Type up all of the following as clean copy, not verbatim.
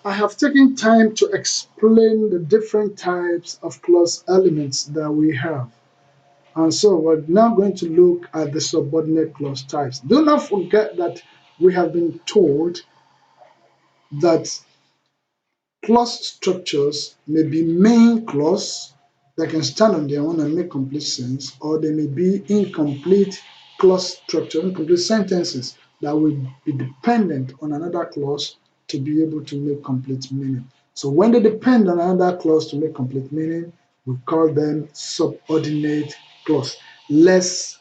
I have taken time to explain the different types of clause elements that we have. And so we're now going to look at the subordinate clause types. Do not forget that we have been told that clause structures may be main clause that can stand on their own and make complete sense, or they may be incomplete clause structure, incomplete sentences that will be dependent on another clause to be able to make complete meaning. So when they depend on another clause to make complete meaning, we call them subordinate clause. A less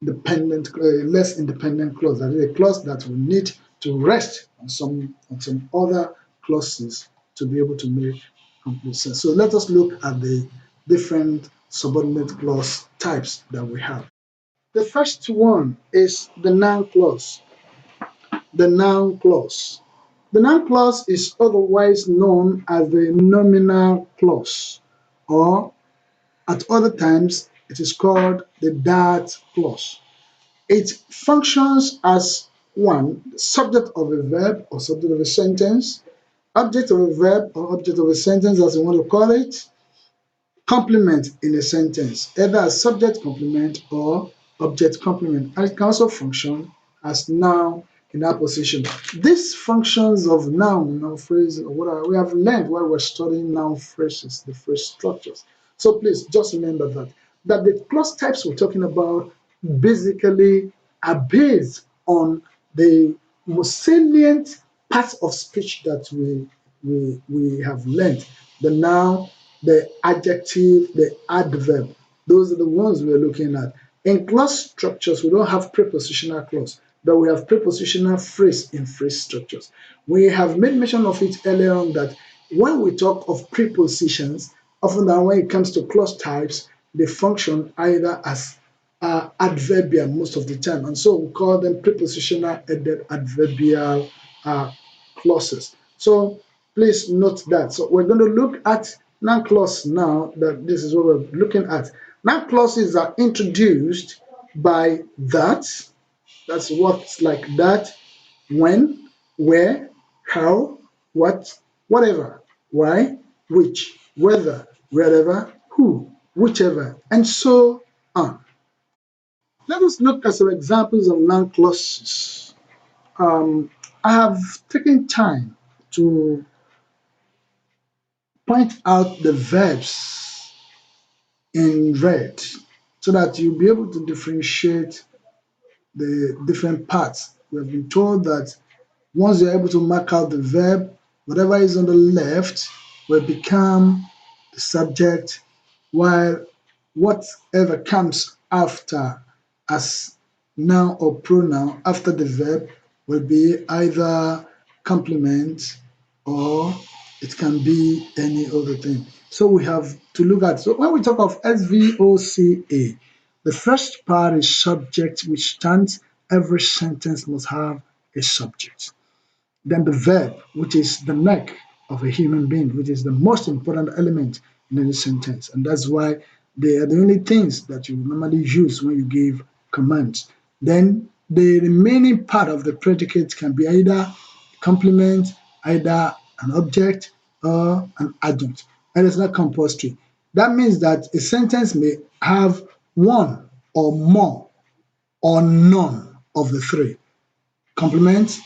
independent clause. That is a clause that will need to rest on some other clauses to be able to make complete sense. So let us look at the different subordinate clause types that we have. The first one is the noun clause. The noun clause. The noun clause is otherwise known as the nominal clause, or at other times it is called the that clause. It functions as one, subject of a verb or subject of a sentence, object of a verb or object of a sentence, as you want to call it, complement in a sentence, either as subject complement or object complement. And it can also function as noun in that position. These functions of noun phrase, or what we have learned while we're studying noun phrases, the phrase structures. So please just remember that the clause types we're talking about basically are based on the most salient parts of speech that we have learned. The noun, the adjective, the adverb. Those are the ones we're looking at. In clause structures, we don't have prepositional clause, but we have prepositional phrase in phrase structures. We have made mention of it earlier on that when we talk of prepositions, often that when it comes to clause types, they function either as adverbial most of the time, and so we call them prepositional added adverbial clauses. So please note that. So we're going to look at noun clause now. That this is what we're looking at. Noun clauses are introduced by that. That's what's like that, when, where, how, what, whatever, why, which, whether, wherever, who, whichever, and so on. Let us look at some examples of noun clauses. I have taken time to point out the verbs in red so that you'll be able to differentiate the different parts. We have been told that once you're able to mark out the verb, whatever is on the left will become the subject, while whatever comes after as noun or pronoun after the verb will be either complement or it can be any other thing. So we have to look at, so when we talk of SVOCA, the first part is subject, which stands every sentence must have a subject. Then the verb, which is the neck of a human being, which is the most important element in any sentence. And that's why they are the only things that you normally use when you give commands. Then the remaining part of the predicate can be either complement, either an object, or an adjunct. And it's not compulsory. That means that a sentence may have one or more or none of the three: complement,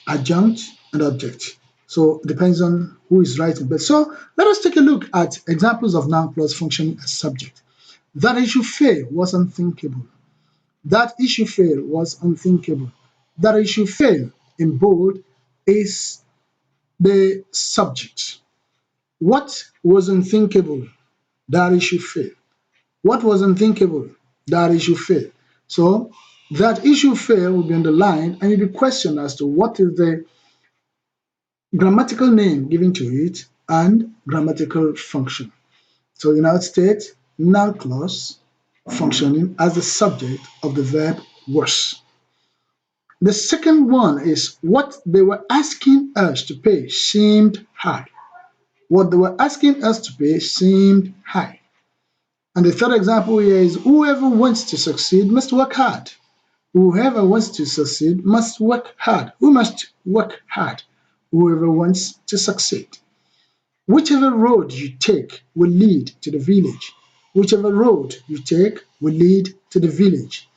adjunct, and object. So it depends on who is writing. But so let us take a look at examples of noun clause functioning as subject. That issue fail was unthinkable. That issue fail was unthinkable. That issue fail in bold is the subject. What was unthinkable? That issue fail. What was unthinkable? That issue fail. So that issue fail will be underlined and you'll be questioned as to what is the grammatical name given to it and grammatical function. So United States noun clause functioning as the subject of the verb was. The second one is what they were asking us to pay seemed high. What they were asking us to pay seemed high. And the third example here is whoever wants to succeed must work hard. Whoever wants to succeed must work hard. Who must work hard? Whoever wants to succeed. Whichever road you take will lead to the village. Whichever road you take will lead to the village.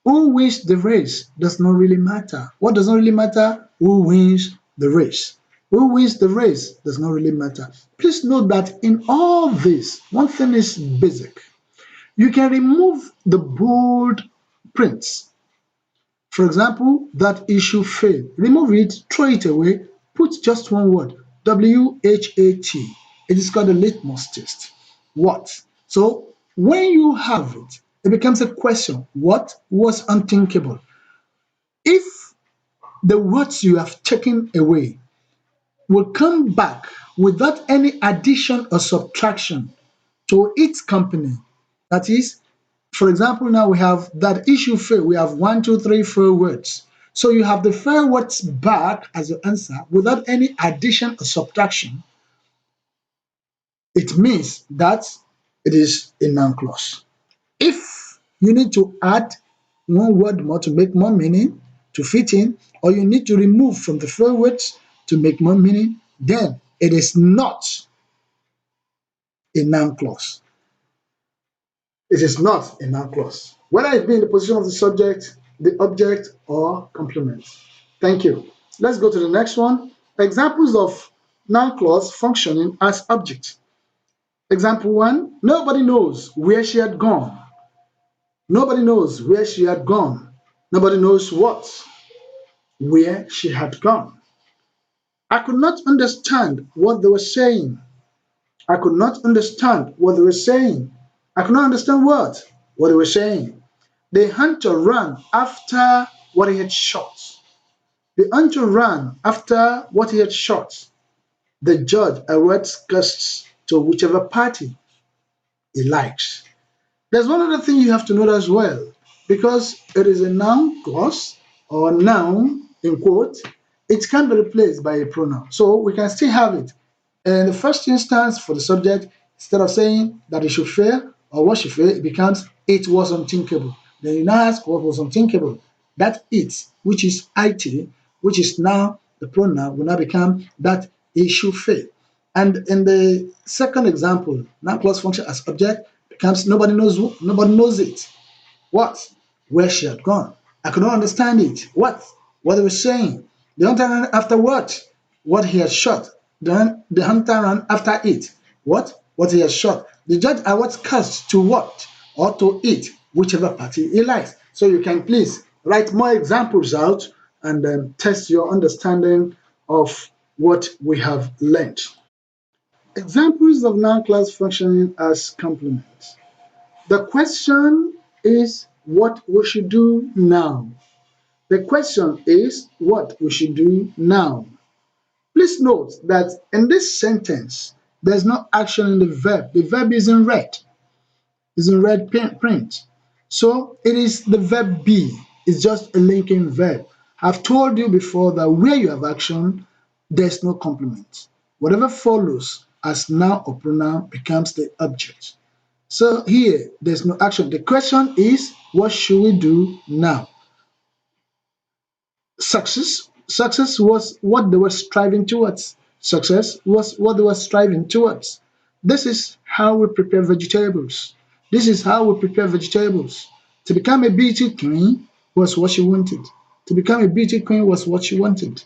Who wins the race does not really matter. What does not really matter? Who wins the race? Who wins the race does not really matter. Please note that in all this, one thing is basic. You can remove the bold prints. For example, that issue failed. Remove it, throw it away, put just one word, WHAT. It is called a litmus test. What? So when you have it, it becomes a question. What was unthinkable? If the words you have taken away will come back without any addition or subtraction to its company, that is, for example, now we have that issue fail. We have one, two, three, four words. So you have the four words back as your answer without any addition or subtraction. It means that it is a noun clause. If you need to add one word more to make more meaning to fit in, or you need to remove from the four words to make more meaning, then it is not a noun clause. It is not a noun clause, whether it be in the position of the subject, the object, or complement. Thank you. Let's go to the next one. Examples of noun clause functioning as object. Example one, nobody knows where she had gone. Nobody knows where she had gone. Nobody knows what, where she had gone. I could not understand what they were saying. I could not understand what they were saying. I could not understand what they were saying. The hunter ran after what he had shot. The hunter ran after what he had shot. The judge awards guests to whichever party he likes. There's one other thing you have to note as well, because it is a noun clause or noun in quote, it can be replaced by a pronoun. So we can still have it. In the first instance for the subject, instead of saying that it should fail or what should fail, it becomes it was unthinkable. Then you now ask what was unthinkable. That it, which is it, which is now the pronoun, will now become that it should fail. And in the second example, noun clause function as object becomes nobody knows it. What? Where she had gone. I could not understand it. What? What they were saying. The hunter ran after what? What he had shot. Then the hunter ran after it. What? What he has shot. The judge awards cast to what? Or to it, whichever party he likes. So you can please write more examples out and test your understanding of what we have learned. Examples of noun clause functioning as complements. The question is what we should do now. The question is what we should do now. Please note that in this sentence, there's no action in the verb. The verb is in red. It's in red print. So it is the verb be. It's just a linking verb. I've told you before that where you have action, there's no complement. Whatever follows as noun or pronoun becomes the object. So here, there's no action. The question is, what should we do now? Success was what they were striving towards. Success was what they were striving towards. This is how we prepare vegetables. This is how we prepare vegetables. To become a beauty queen was what she wanted. To become a beauty queen was what she wanted.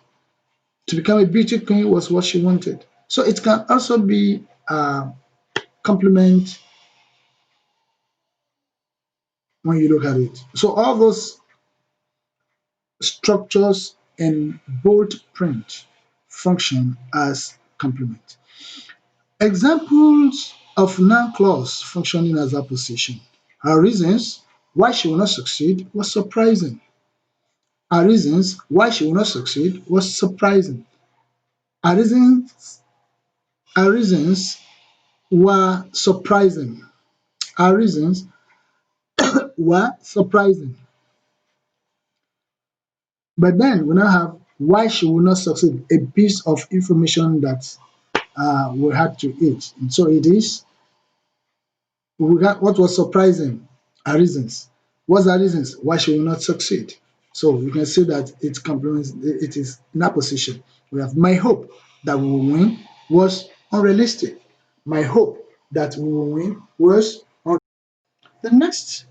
To become a beauty queen was what she wanted. So it can also be a compliment when you look at it. So all those structures in bold print function as complement. Examples of noun clause functioning as apposition. Her reasons why she will not succeed was surprising. Her reasons why she will not succeed was surprising. Her reasons, her reasons were surprising. Her reasons were surprising. But then we now have why she will not succeed, a piece of information that we had to eat. And so it is, we got what was surprising, our reasons. What's the reasons why she will not succeed? So you can see that it complements, it is in that position. We have my hope that we will win was unrealistic. My hope that we will win was the next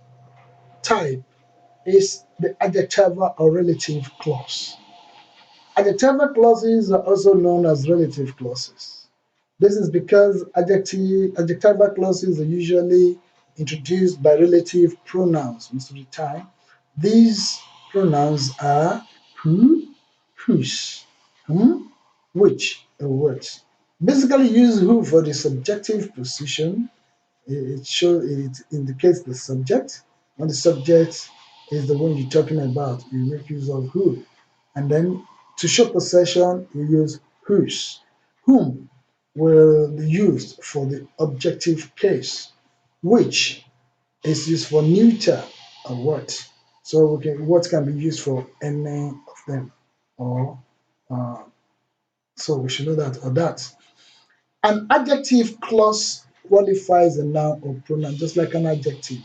type is the adjectival or relative clause. Adjectival clauses are also known as relative clauses. This is because adjectival clauses are usually introduced by relative pronouns most of the time. These pronouns are who, whose, whom, which, or what. Basically, use who for the subjective position. It indicates the subject. When the subject is the one you're talking about, you make use of who. And then to show possession, you use whose. Whom will be used for the objective case, which is used for neuter or what. So what can be used for any of them, or uh, so we should know that or that. An adjective clause qualifies a noun or pronoun just like an adjective.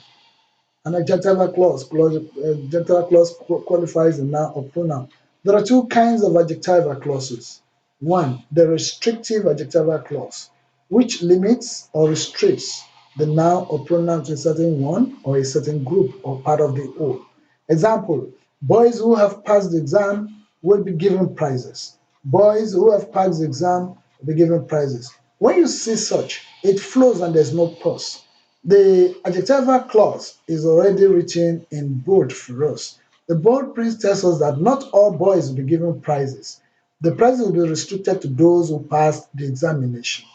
An adjectival clause qualifies a noun or pronoun. There are two kinds of adjectival clauses. One, the restrictive adjectival clause, which limits or restricts the noun or pronoun to a certain one or a certain group or part of the whole. Example, boys who have passed the exam will be given prizes. Boys who have passed the exam will be given prizes. When you see such, it flows and there's no pause. The adjectival clause is already written in bold for us. The bold print tells us that not all boys will be given prizes. The prizes will be restricted to those who passed the examination.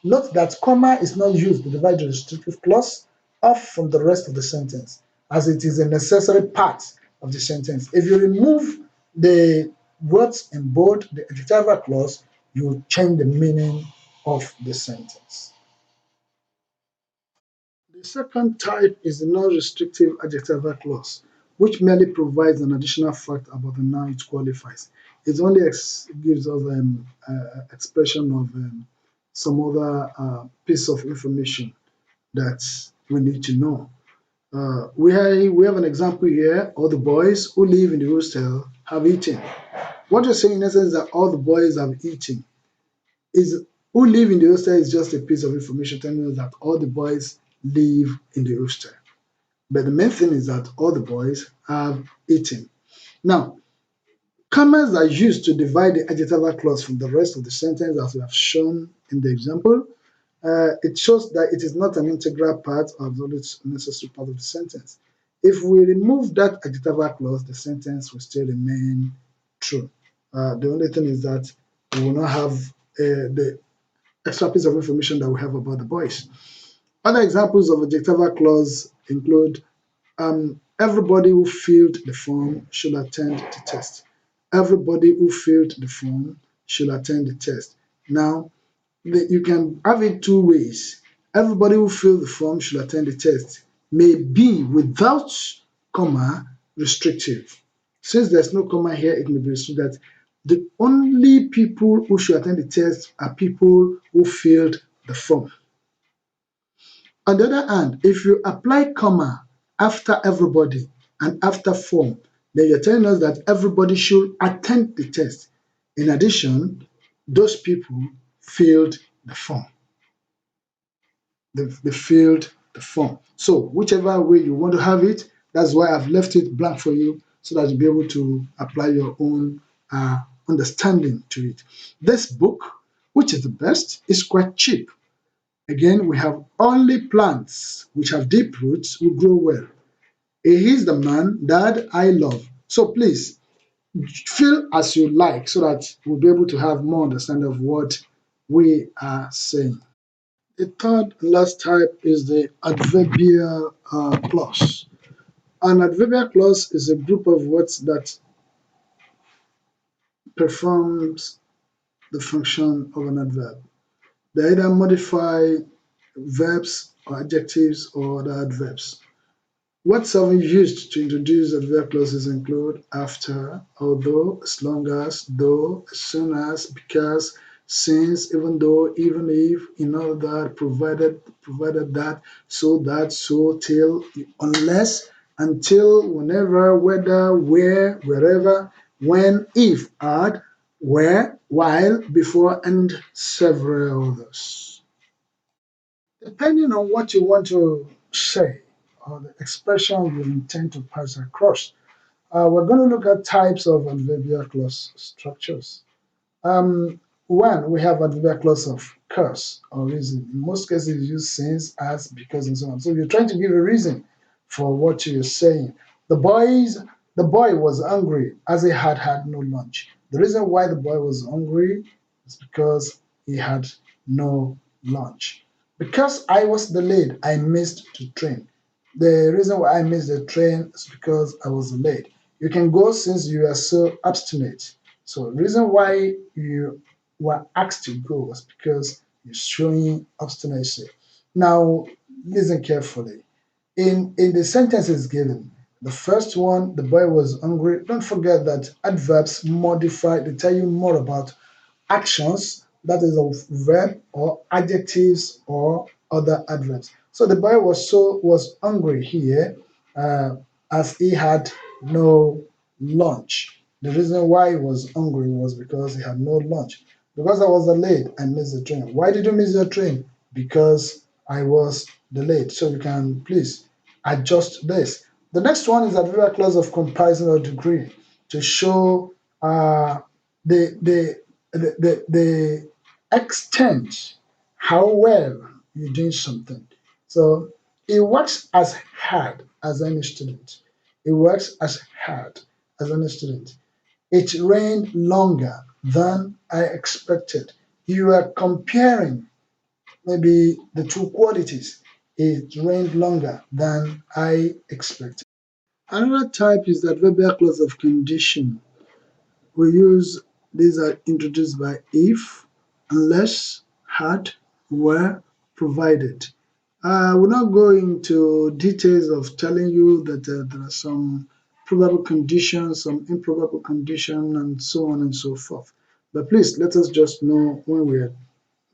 Note that comma is not used to divide the restrictive clause off from the rest of the sentence, as it is a necessary part of the sentence. If you remove the words in bold, the adjectival clause, you change the meaning of the sentence. The second type is the non-restrictive adjectival clause, which merely provides an additional fact about the noun it qualifies. It only gives us an expression of some other piece of information that we need to know. We have an example here. All the boys who live in the hostel have eaten. What you're saying in essence is that all the boys have eaten. Is who live in the hostel is just a piece of information telling us that all the boys live in the hostel. But the main thing is that all the boys have eaten. Now, commas are used to divide the adjectival clause from the rest of the sentence, as we have shown in the example. It shows that it is not an integral part of the necessary part of the sentence. If we remove that adjectival clause, the sentence will still remain true. The only thing is that we will not have the extra piece of information that we have about the boys. Other examples of adjectival clause include everybody who filled the form should attend the test. Everybody who filled the form should attend the test. Now, you can have it two ways. Everybody who filled the form should attend the test may be without comma restrictive. Since there's no comma here, it may be restricted that the only people who should attend the test are people who filled the form. On the other hand, if you apply comma after everybody and after form, then you're telling us that everybody should attend the test. In addition, those people filled the form. They filled the form. So whichever way you want to have it, that's why I've left it blank for you so that you'll be able to apply your own understanding to it. This book, which is the best, is quite cheap. Again, we have only plants which have deep roots will grow well. He is the man that I love. So please feel as you like so that we'll be able to have more understanding of what we are saying. The third and last type is the adverbial clause. An adverbial clause is a group of words that performs the function of an adverb. They either modify verbs or adjectives or other adverbs. Words often used to introduce adverb clauses include after, although, as long as, though, as soon as, because, since, even though, even if, in order that, provided that, so, till, unless, until, whenever, whether, where, wherever, when, if, at, where, while, before, and several others. Depending on what you want to say or the expression you intend to pass across, we're going to look at types of adverbial clause structures. Um, One, we have adverbial clause of cause or reason. In most cases, you use since, as, because, and so on. So you're trying to give a reason for what you're saying. The boy was hungry as he had had no lunch. The reason why the boy was hungry is because he had no lunch. Because I was delayed, I missed the train. The reason why I missed the train is because I was late. You can go since you are so obstinate. So the reason why you were asked to go was because you're showing obstinacy. Now, listen carefully. In the sentences given, the first one, the boy was hungry. Don't forget that adverbs modify, they tell you more about actions, that is of verb or adjectives or other adverbs. So the boy was hungry here, uh, as he had no lunch. The reason why he was hungry was because he had no lunch. Because I was delayed, I missed the train. Why did you miss your train? Because I was delayed. So you can please adjust this. The next one is adverbial clause of comparison or degree to show the, the, the extent how well you do something. So he works as hard as any student. He works as hard as any student. It rained longer than I expected. You are comparing maybe the two qualities. It rained longer than I expected. Another type is the adverbial clause of condition. We use these are introduced by if, unless, had, were, provided. I will not go into details of telling you that there are some probable conditions, some improbable condition, and so on and so forth. But please let us just know when we are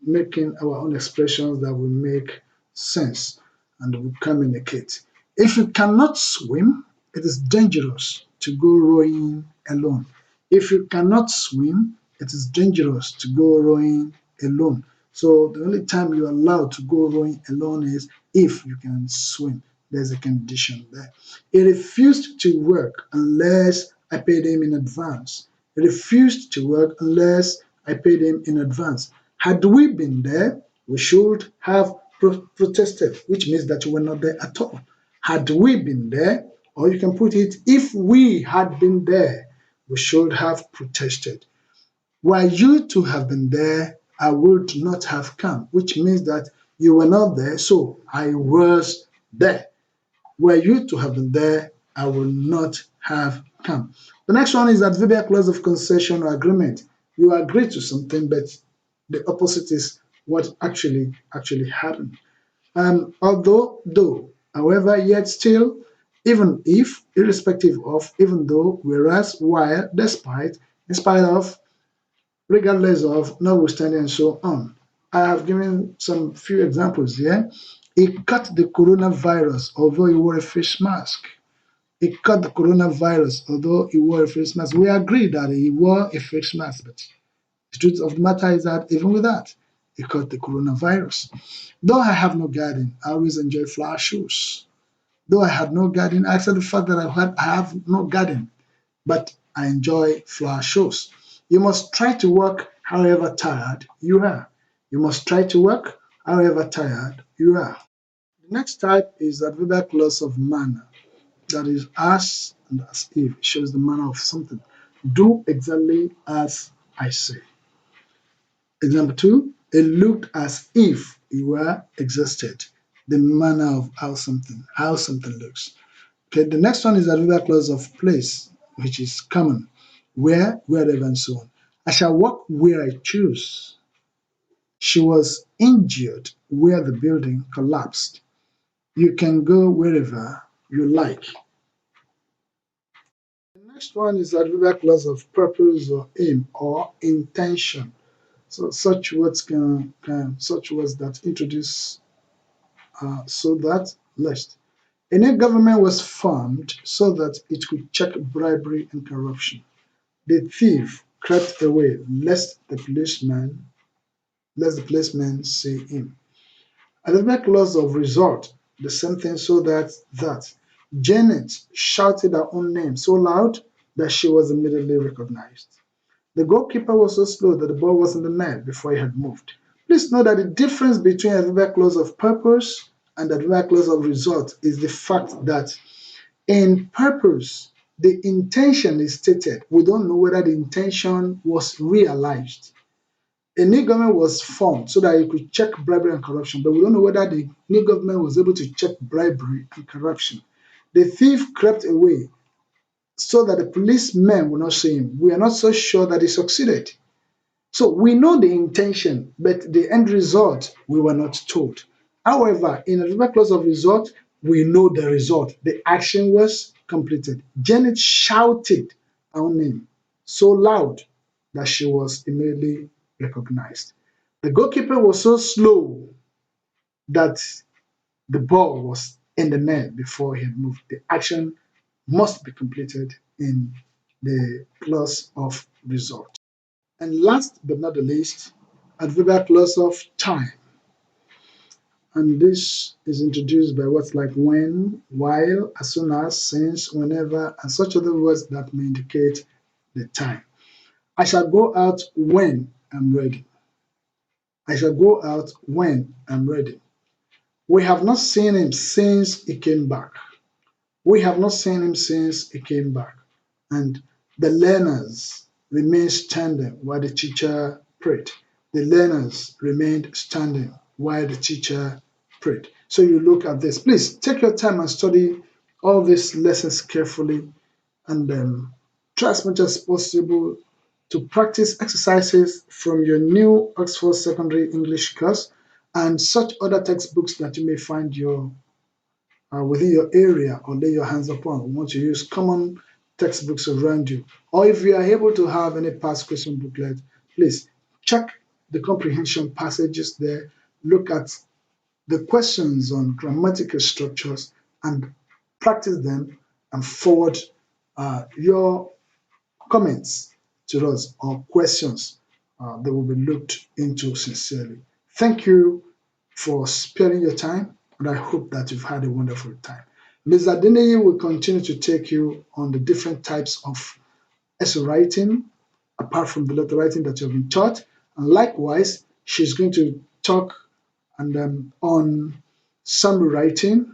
making our own expressions that will make sense and will communicate. If you cannot swim, it is dangerous to go rowing alone. If you cannot swim, it is dangerous to go rowing alone. So the only time you're allowed to go rowing alone is if you can swim. There's a condition there. He refused to work unless I paid him in advance. He refused to work unless I paid him in advance. Had we been there, we should have protested, which means that we were not there at all. Had we been there, or you can put it, if we had been there, we should have protested. Were you to have been there, I would not have come, which means that you were not there, so I was there. Were you to have been there, I would not have come. The next one is adverbial clause of concession or agreement. You agree to something, but the opposite is what actually happened. Although, though, however, yet, still, even if, irrespective of, even though, whereas, while, despite, in spite of, regardless of, notwithstanding, and so on. I have given some few examples here. He caught the coronavirus although he wore a face mask. He caught the coronavirus although he wore a face mask. We agree that he wore a face mask, but the truth of the matter is that even with that, he caught the coronavirus. Though I have no garden, I always enjoy flower shows. Though I had no garden, I accept the fact that I have no garden, but I enjoy flower shows. You must try to work however tired you are. You must try to work however tired you are. The next type is adverbial clause of manner. That is as and as if. It shows the manner of something. Do exactly as I say. Example two, it looked as if it were existed. The manner of how something looks. Okay, the next one is adverbial clause of place, which is common, where, wherever, and so on. I shall walk where I choose. She was injured where the building collapsed. You can go wherever you like. The next one is adverbial clause of purpose or aim or intention. So such words that introduce so that list. A new government was formed so that it could check bribery and corruption. The thief crept away lest the policeman see him. Elizabeth laws of resort, the same thing so that Janet shouted her own name so loud that she was immediately recognized. The goalkeeper was so slow that the ball was in the net before he had moved. Please note that the difference between Elizabeth laws of purpose and Elizabeth laws of result is the fact that in purpose, the intention is stated. We don't know whether the intention was realized. A new government was formed so that it could check bribery and corruption, but we don't know whether the new government was able to check bribery and corruption. The thief crept away so that the policemen will not see him. We are not so sure that he succeeded. So we know the intention, but the end result we were not told. However, in a direct clause of result, we know the result. The action was completed. Janet shouted our name so loud that she was immediately recognized. The goalkeeper was so slow that the ball was in the net before he had moved. The action must be completed in the clause of result. And last but not the least, adverbial clause of time. And this is introduced by words like when, while, as soon as, since, whenever, and such other words that may indicate the time. I shall go out when I'm ready. I shall go out when I'm ready. We have not seen him since he came back. We have not seen him since he came back. And the learners remained standing while the teacher prayed. The learners remained standing while the teacher prayed. So you look at this. Please take your time and study all these lessons carefully and try as much as possible to practice exercises from your new Oxford Secondary English course and such other textbooks that you may find within your area or lay your hands upon. We want to use common textbooks around you. Or if you are able to have any past question booklet, please check the comprehension passages there, look at the questions on grammatical structures and practice them and forward your comments to us or questions that will be looked into sincerely. Thank you for sparing your time, and I hope that you've had a wonderful time. Ms. Adeneye will continue to take you on the different types of essay writing, apart from the letter writing that you've been taught. And likewise, she's going to talk on summary writing.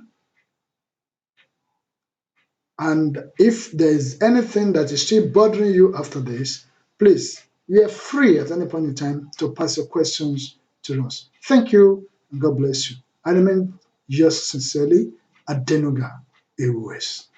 And if there's anything that is still bothering you after this, please, we are free at any point in time to pass your questions to us. Thank you, and God bless you. I remain yours sincerely, Adenuga Ewes.